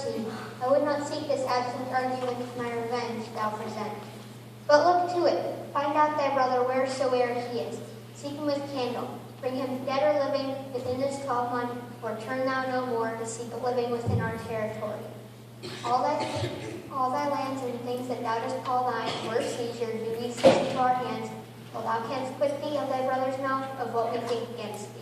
mercy. I would not seek this absent argument with my revenge thou present. But look to it, find out thy brother wheresoe'er he is. Seek him with candle. Bring him dead or living within this 12 month, or turn thou no more to seek a living within our territory. All thy lands and things that thou dost call thine, were seizure, do we seize into our hands, while thou canst quit thee of thy brother's mouth of what we think against thee.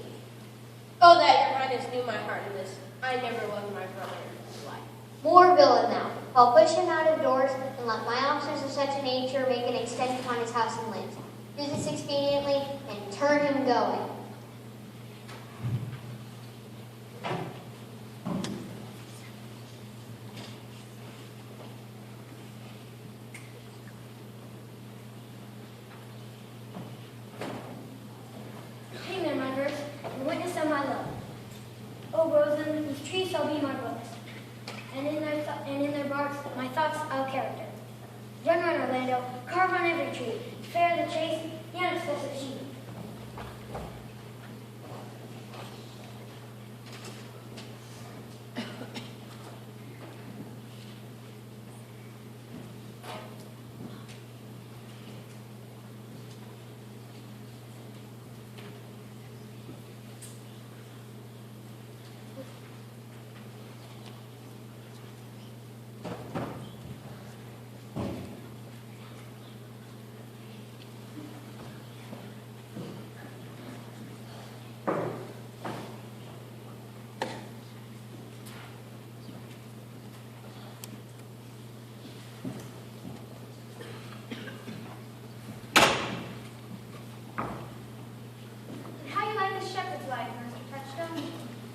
Oh, that your highness knew my heart in this. I never loved my brother in his life. More villain thou. I'll push him out of doors, and let my officers of such a nature make an extent upon his house and lands. Do this expediently, and turn him going. Hang there, my verse, and witness of my love. O Rosamond, whose trees shall be my books, and in their barks my thoughts I'll character. Run, run, Orlando, carve on every tree, fair the chase, the unexplosive sheep.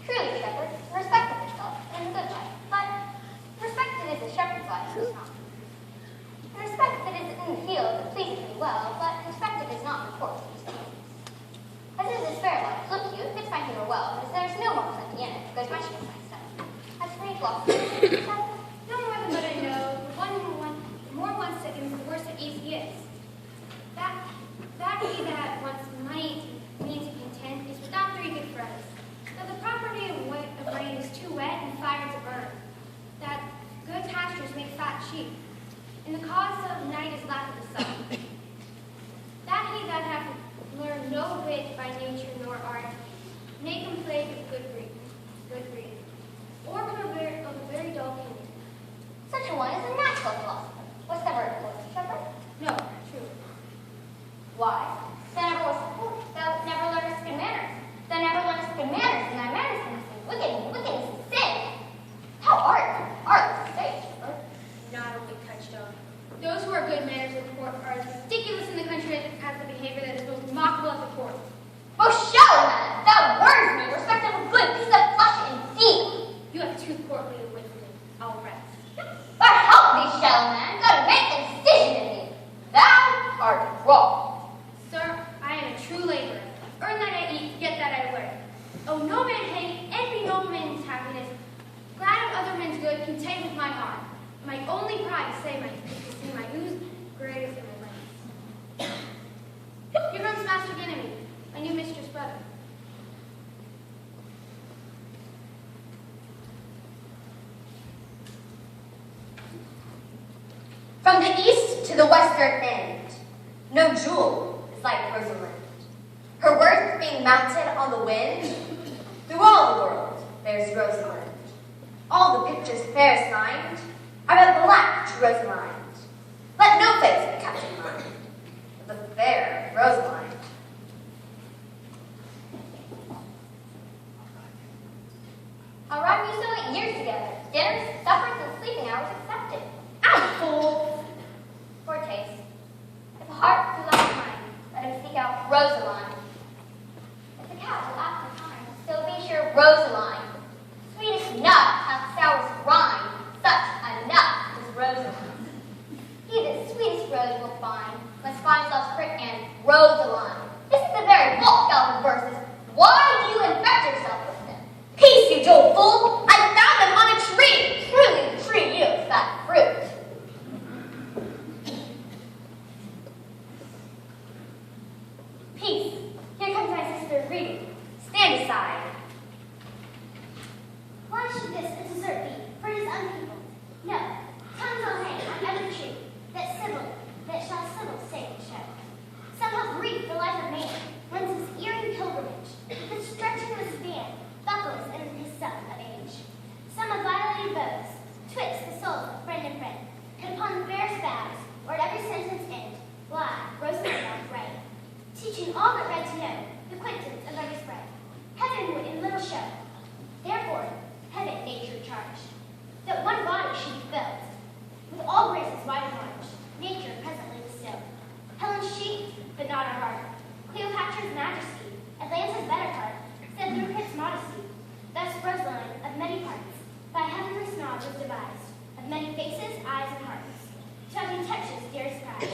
Truly, shepherd, respect of yourself and a good life, but respect that is a shepherd's life is not. Respect that is in the field that pleases me well, but respect that is not in the course of these fields. As is this fair life, look you, it fits my humor well, as there is no more plenty in it, because my ship is myself. As for any philosophy, No more than what I know, the more one sickens, the worse at ease he is. That he that wants money to means to content is without 3 good friends. That the property of rain is too wet and fire to burn. That good pastures make fat sheep. And the cause of night is lack of the sun. That he that hath learned no wit by nature nor art, make him plague with good breeding. Or of a very dull opinion. such a one is a natural philosopher. Was never a philosopher, shepherd? No, true. Why? Thou never was poor. Thou never learnest good manners. Thou never learnest good manners, and thy manners must be wicked, and wickedness is sin. How art say, shepherd? Not only touchstone. Those who are good manners in the court are as ridiculous in the country as has the behavior that is most mockable at the court. Most shall, man, thou warns me, respect of a good piece of flesh indeed. You have too courtly a wisdom. I'll rest. But help thee, shall, man, God make a decision in thee. Thou art wrong. Sir, I am a true laborer. Earn that I eat, get that I wear. Oh, no man hate, envy no man's happiness. Glad of other men's good, content with my heart. My only pride is to see my ooze greatest in my lands. Here comes Master Ganymede, my new mistress' brother. From the east to the western end, no jewel is like Rosalind. Her worth being mounted on the wind, through all the world there's Rosalind. All the pictures fair signed are but black to Rosalind. Let no face be kept in mind of the fair Rosalind. How rhyme you so 8 years together? Dinners, suppers, and sleeping hours accepted. I'm fool. Poor taste. If a heart do love mine, let him seek out Rosaline. If the cat will after time, still be sure Rosaline. Sweetest nut hath sourest rind, such a nut is Rosaline. He the sweetest rose will find, must find love's prick and Rosaline. This is the very bulk of the verses. Why do you infect yourself with them? Peace, you dull fool! I found them on a tree! Truly the tree yields that fruit. bows, twixt the souls of friend and friend, and upon the fairest vows, or at every sentence end, lie, Rosamond right, teaching all that right to know, the acquaintance of every spread. Heaven would in little show, therefore, heaven nature charged, that one body should be filled, with all graces wide and large, nature presently bestowed. Helen's cheek, but not her heart, Cleopatra's majesty, Atlanta's better part, said through Prince modesty. Thus Rosaline, of many parts, by heavenly snob was devised, of many faces, eyes, and hearts, to having touches dearest prize.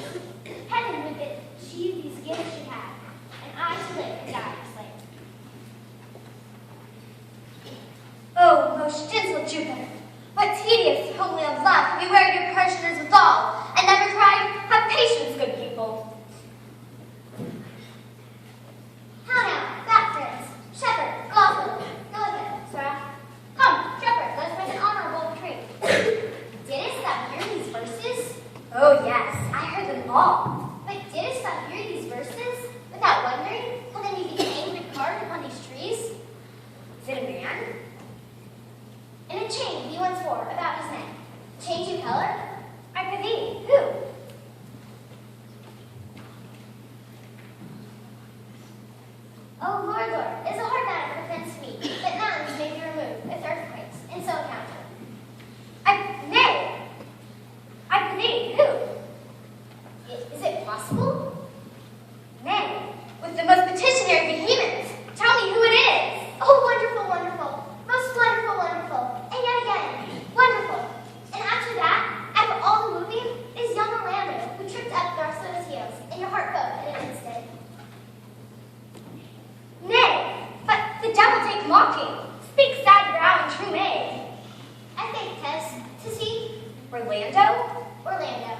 Heaven would that she these gifts should have, and I to live and die her slave. Oh, most gentle Jupiter, what tedious, homely of love, beware your parishioners withal, and never cry, have patience, good people. How now, Baptist, Shepherd, Gosling, Milligan, Sarah. Come, Shepherd, let us make an honorable retreat. Didst thou hear these verses? Oh, yes, I heard them all. But didst thou hear these verses, without wondering, how then you became angry carved upon these trees? Is it a man? In a chain he once wore about his neck. Change in color? I prithee, who? Oh, Lord, it is a hard matter for fence to meet, but mountains may be removed with earthquakes, and so accounted. Nay, I prithee, who? Is it possible? Nay, with the most petitionary vehemence, tell me who it is. Oh, wonderful, wonderful, most wonderful, wonderful, and yet again, wonderful. And after that, after all the moving, is young Orlando, who tripped up Garçon's heels, and your heart broke in an instant. Nay, but the devil take mocking. Speak sad thou and true maid. I think, Tess, to see Orlando? Orlando.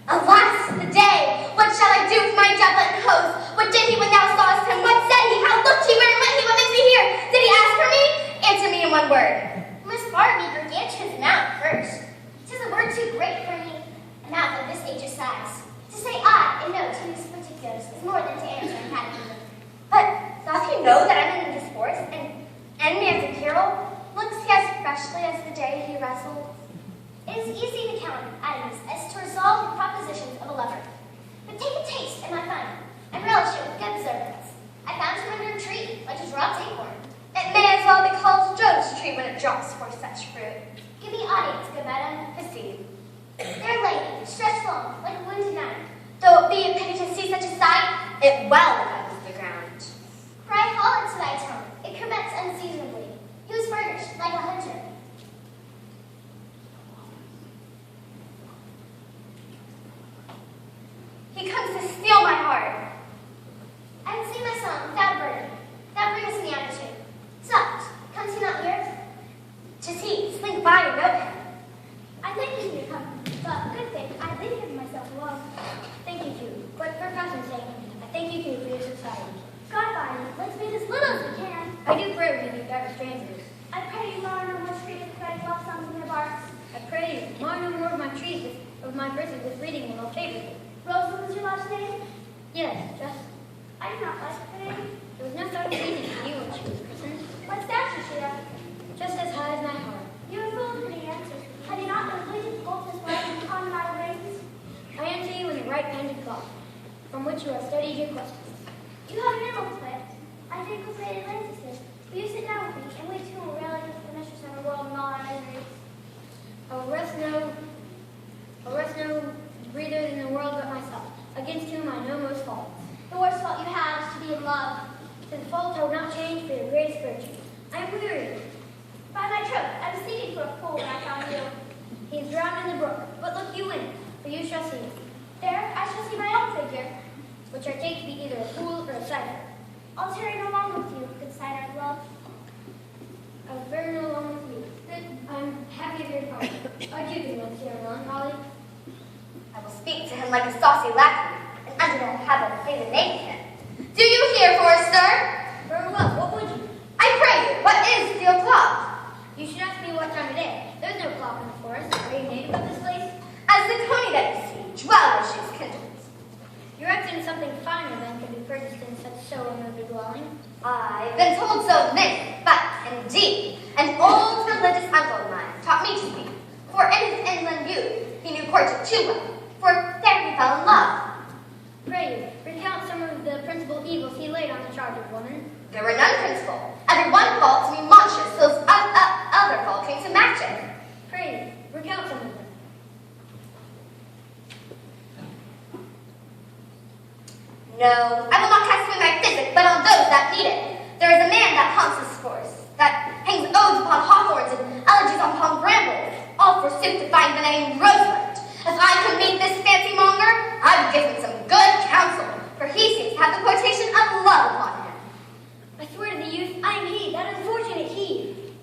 Alas, the day! What shall I do with my doublet and hose? What did he when thou sawest him? What said he? How looked he? Where went he? What makes me here? Did he ask for me? Answer me in one word. You must pardon me, gargantuous mouth first. 'Tis a word too great for me, a mouth of this age's size. To say I and no to these particulars is more than to answer and have you. But doth he know that I'm in discourse, and me as a carol? Looks he as freshly as the day he wrestled? It is easy to count items as to resolve the propositions of a lover. But take a taste in my fun, and relish it with good observance. I found him under a tree, like his Rob's acorn. It may as well be called Jove's tree when it drops forth such fruit. Give me audience, good madam. Proceed. There lay he, stretched long, like a wounded knight. Though it be a pity to see such a sight, it well becomes the ground. Cry hollow to thy tone, it commenced unseasonably. He was furnished like a hunter. He comes to steal my heart. I can sing my song without a burden. Thou bringest me out of tune. Soft, comes he not near? 'Tis he, slink by and know him. I thank you for your company, but good thing I leave him myself alone. Thank you, too. But for fashion's sake, I thank you, too, for your society. God bind, let's meet as little as we can. I do pray with you that are strangers. I pray you mar no more trees with red love songs in their barks. I pray you, mar no more of my trees of my verses with reading and well favored. Rosa was your last name? Yes, just I do not like her name. there was no such reason for you when she was christened. What stature she has? Just as high as my heart. You are full of pretty answers. I do not know the difficult as well as the common matter rings. I answer you in the right-handed cloth, from which you have studied your questions. You have an emerald plate. I think with great Atlantis. Will you sit down with me, and we too will rally with the mistress of the world and all our miseries? I will rest no breather in the world but myself, against whom I know most faults. The worst fault you have is to be in love. To the fault I will not change for your greatest virtue. I am weary. By my troth, I was seeking for a fool when I found you. He is drowned in the brook, but look you in, for you shall see him, There, I shall see my own figure. which I take to be either a fool or a cipher. I'll tarry no longer with you, good sign of love. I will bear no longer with you. I'm happy of your departure. Adieu, good Monsieur Melancholy. I will speak to him like a saucy lackey, and under the habit of fascinating him. Do you hear, Forester? Very well, what would you? I pray you, what is the o'clock? You should ask me what time of day. There's no clock in the forest. Are you native of this place? As the coney that you see, dwell where she is kindled. Your accent is something finer than can be purchased in such so remote a dwelling. I've been told so of many, but indeed, an old religious uncle of mine taught me to speak courted too well, for there he fell in love. Pray, recount some of the principal evils he laid on the charge of woman. There were none principal. Every one fault to be monstrous, till his other fault came to match it. Pray, recount some of them. No, I will not cast away my physic, but on those that need it. There is a man that haunts his forest, that hangs odes upon hawthorns and elegies upon brambles, all forsooth to find the name Rosalind. If I could meet this fancy monger, I would give him some good counsel, for he seems to have the quotation of love upon him. I swear to the youth, I am he, that unfortunate he.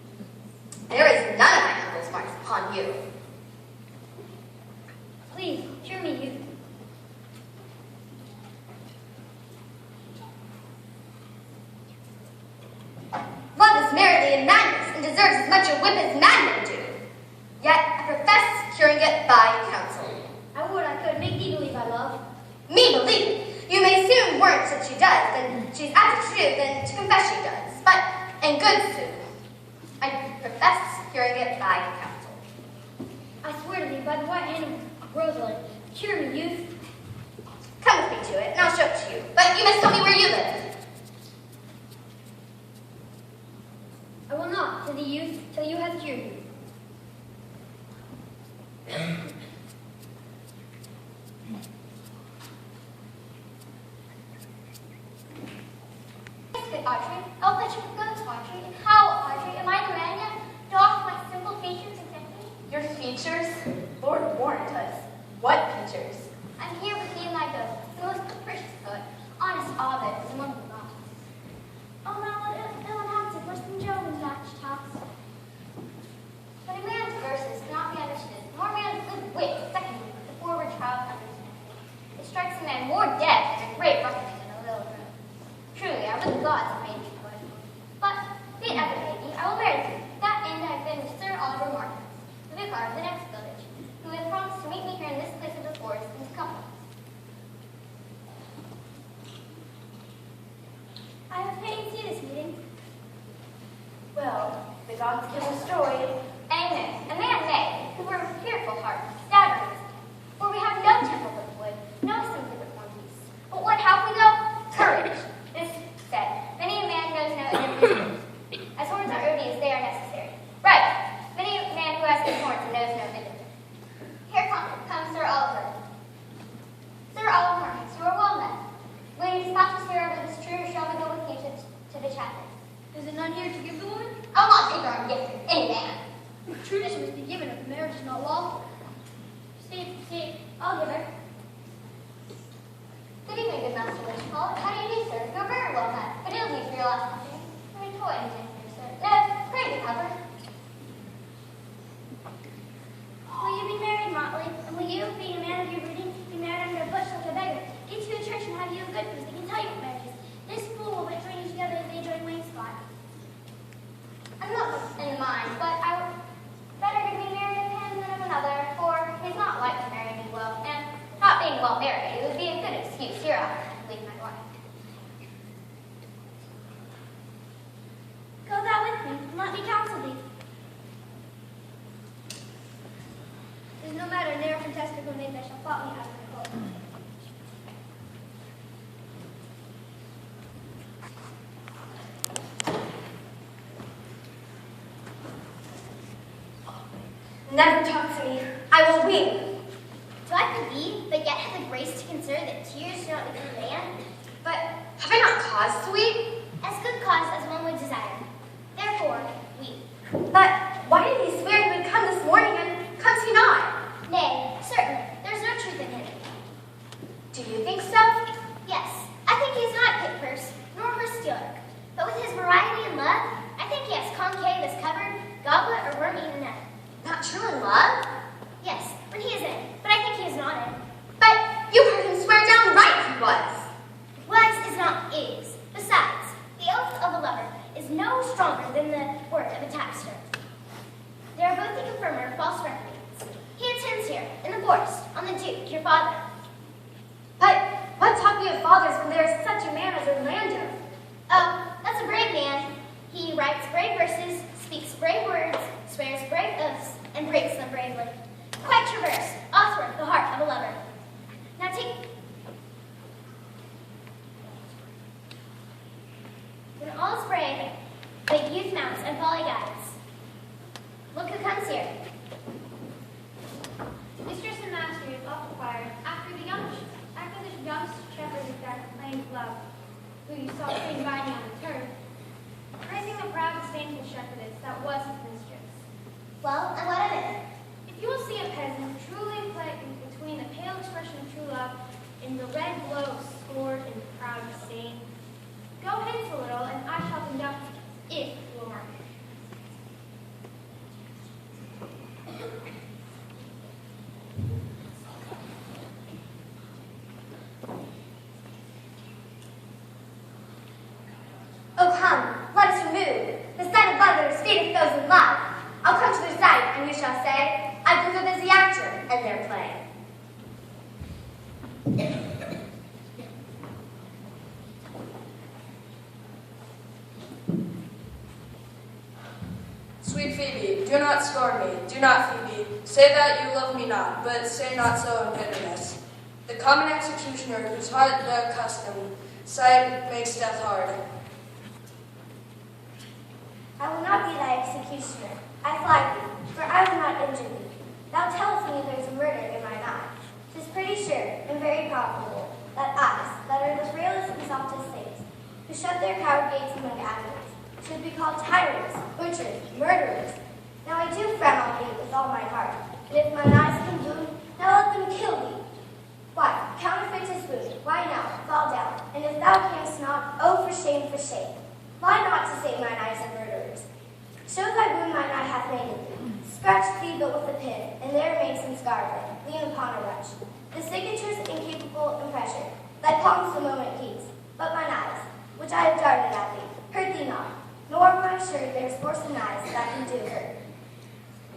There is none of my uncle's marks upon you. Please, hear me, youth. Love is merely in madness, and deserves as much a whip as madmen do. Yet I profess curing it by counsel. I would I could make thee believe I love. Me believe it. You may soon warrant that she does, then she's as true than to confess she does. But in good sooth, I profess curing it by counsel. I swear to thee by the white hand of Rosalind, cure me, youth. Come with me to it, and I'll show it to you. But you must tell me where you live. I will not to the youth till you have cured you. Good Audrey. Oh, but you good, Audrey. And how, Audrey? Am I the man yet? Doth my simple features exempt me? Your features? Lord warrant us. What features? I'm here with thee, my ghost, the most capricious poet, honest Ovid, is among the gods. Oh, now what ill-inhabited, worse than Job in match talks. But a man's verses cannot be understood, nor a man's good wit, secondly, the forward child understands. It strikes a man more dead than a great reckoning in a little room. Truly, I would the gods have made me poet. But, be it as it may be, I will marry thee. To that end I have been with Sir Oliver Markham, the vicar of the next village, who has promised to meet me here in this place of the forest and to come with us. I have paid to this meeting. Well, the gods give a story. Amen. A man may, who were of fearful heart, stagger us. For we have no temple but wood, no simply but one piece. But what have we though? Courage. This said, many a man knows no inner. As horns are odious, they are necessary. Right. Many a man who has good horns and knows no inner. Here comes Sir Oliver. Sir Oliver Marcus, you are well met. Will you dispatch us here over this tree, or shall we go with you to the chapel? Is it none here to give the woman? I will not take her on gift to any man. Tradition must be given if marriage is not lawful. See, I'll give her. Good evening, good master Witchcall. How do you do, sir? You're very well met, but ill news for your last company. Let me toy and here, sir. No, pray be covered. Will you be married, Motley? And will you, being a man of your breeding, be married under a bush like a beggar? Get you a church and have you a good priest that can tell you what marriage is. This fool will but join you together as they join wainscot. I'm not in mind, but I would better to be married of him than of another, for he's not like to marry me well, and not being well married, it would be a good excuse hereafter to leave my wife. Go thou with me, and let me counsel thee. There's no matter, ne'er fantastical name that shall thought me out of my call. Never talk to me. I will weep. Do I believe, but yet have the grace to consider that tears do not become a man? But have I not cause to weep? As good cause as one would desire. Therefore, weep. But why did he swear he would come this morning, and comes he not? Nay, certainly, there is no truth in him. Do you think so? Yes, I think he is not pit purse, nor horse stealer. But with his variety and love, I think he has concave as cupboard, goblet, or worm-eaten net. Not true in love? Yes, when he is in, but I think he is not in. But you heard him swear downright he was. Was is not is. Besides, the oath of a lover is no stronger than the word of a tapster. They are both the confirmer of false reckonings. He attends here, in the forest, on the Duke, your father. But what talk you of fathers when there is such a man as Orlando? Oh, that's a brave man. He writes brave verses, speaks brave words, swears brave oaths, and breaks them bravely. Quite traverse, Oswald of a lover. Now take... When all is brave, the youth mounts and folly guides. Look who comes here. Mistress and master is off the choir after the young shepherd is back playing love, who you saw sitting riding on the turf, praising the proud, disdainful shepherdess that was his mistress. Well, and what of it? If you will see a peasant truly play between the pale expression of true love and the red glow of scorn and proud disdain, go hence a little, and I shall conduct it, if you will mark it. Oh, come, let us remove the sight of lovers, feet of those in love. I'll come to their side, and you shall say, I grew up as the actor in their play. Sweet Phoebe, do not scorn me, do not, Phoebe. Say that you love me not, but say not so in bitterness. The common executioner, whose heart the accustomed sight makes death hard. I will not be thy executioner. I fly thee, for I will not injure thee. Thou tellest me there is a murder in mine eye. 'Tis pretty sure and very probable that eyes, that are the frailest and softest things, who shut their coward gates among agonies, should be called tyrants, butchers, murderers. Now I do frown on thee with all my heart, and if mine eyes can wound, now let them kill thee. Why, counterfeit his wound, why now, fall down, and if thou canst not, oh, for shame, for shame. Lie not to say mine eyes are murderers. Show thy wound mine eye hath made in thee. Scratch thee but with a pin, and there remains some scar there, lean upon a wretch. The signature's incapable and pressure, thy palms the moment keeps, but mine eyes, which I have darted at thee, hurt thee not, nor am I sure there's force in eyes that can do hurt.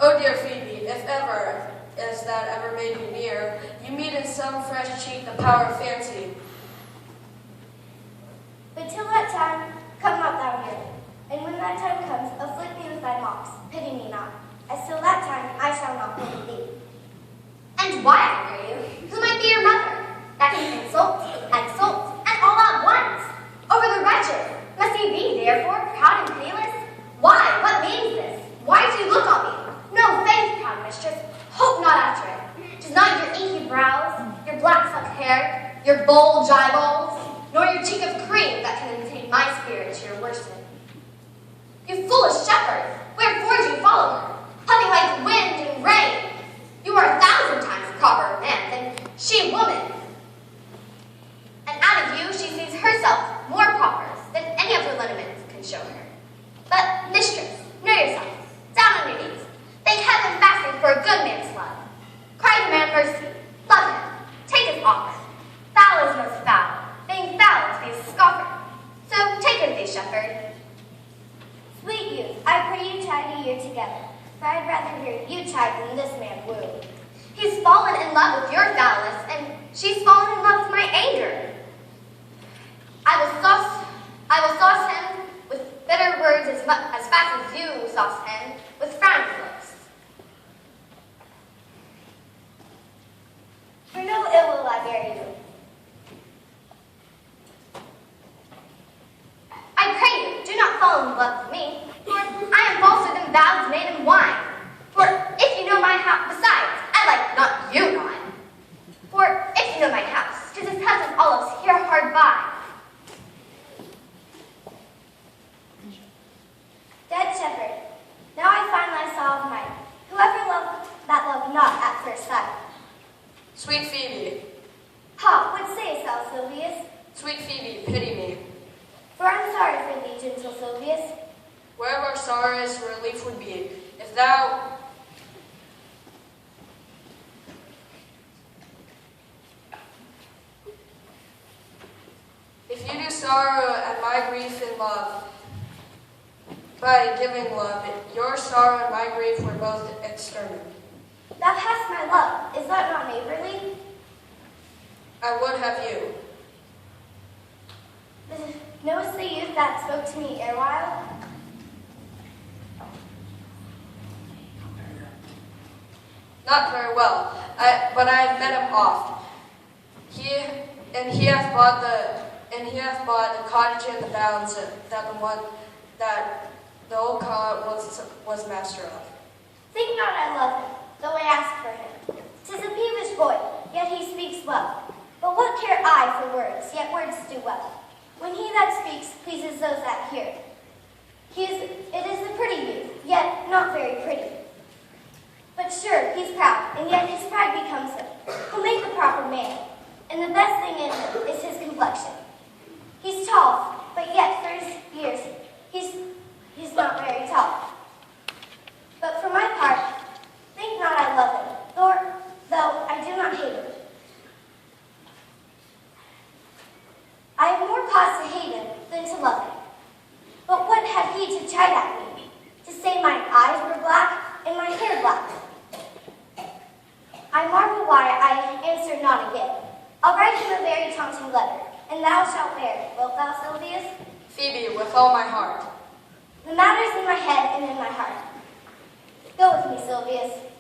Oh, dear Phoebe, if ever, as that ever made you near, you meet in some fresh cheek the power of fancy. But till that time, come not thou near me. And when that time comes, afflict me with thy mocks, pity me not. As till that time, I shall not pity thee. And why, I pray you? Who might be your mother? That can insult, exalt, and all at once. Over the wretched, must ye be, therefore, proud and pitiless? Why, what means this? Why do you look on me? No faith, proud mistress, hope not after it. 'Tis not your inky brows, your black silk hair, your bold eyeballs, nor your cheek of cream that can imitate my spirit to your worship. You foolish shepherd, wherefore do you follow her? Hunting like wind and rain. You are 1,000 times proper man than she a woman. And out of you she sees herself more proper than any of her lineaments can show her. But, mistress, know yourself, down on your knees. Thank heaven fasting for a good man's love. Cry the man mercy, love him, take his offer. Foul is most foul, being foul to be a scoffer. So take her thee, shepherd. Sweet youth, I pray you chide a year together, for I'd rather hear you chide than this man woo. He's fallen in love with your foulness, and she's fallen in love with my anger. I will sauce him with bitter words as fast as you sauce him with frowning looks. For no ill will I bear you. I pray you, do not fall in love with me, for I am falser than vows made in wine. For if you know my house, besides, I like not you not. For if you know my house, 'tis his cousin Olive's here hard by. Dead shepherd, now I find thy saw of might. Whoever loved that loved not at first sight. Sweet Phoebe, Ha, what sayest thou, Silvius? sweet Phoebe, pity me. For I'm sorry for thee, gentle Silvius. Wherever sorrow is, relief would be. If thou... If you do sorrow at my grief in love, by giving love, your sorrow and my grief were both exterminate. Thou hast my love, is that not neighborly? I would have you. Knowest the youth that spoke to me erewhile? Not very well. but I have met him oft. He hath bought the cottage and the bounds that the old Colin was master of. Think not I love him, though I ask for him. 'Tis a peevish boy, yet he speaks well. But what care I for words, yet words do well. When he that speaks pleases those that hear. It is a pretty youth, yet not very pretty. But sure, he's proud, and yet his pride becomes him. He'll make the proper man, and the best thing in him is his complexion. He's tall, but yet for his years, he's not very tall. But for my part, think not I love him, though I do not hate him. I have more cause to hate him than to love him. But what had he to chide at me? To say mine eyes were black and my hair black? I marvel why I answered not again. I'll write him a very taunting letter, and thou shalt bear it, wilt thou, Sylvius? Phoebe, with all my heart. The matter's in my head and in my heart. Go with me, Sylvius.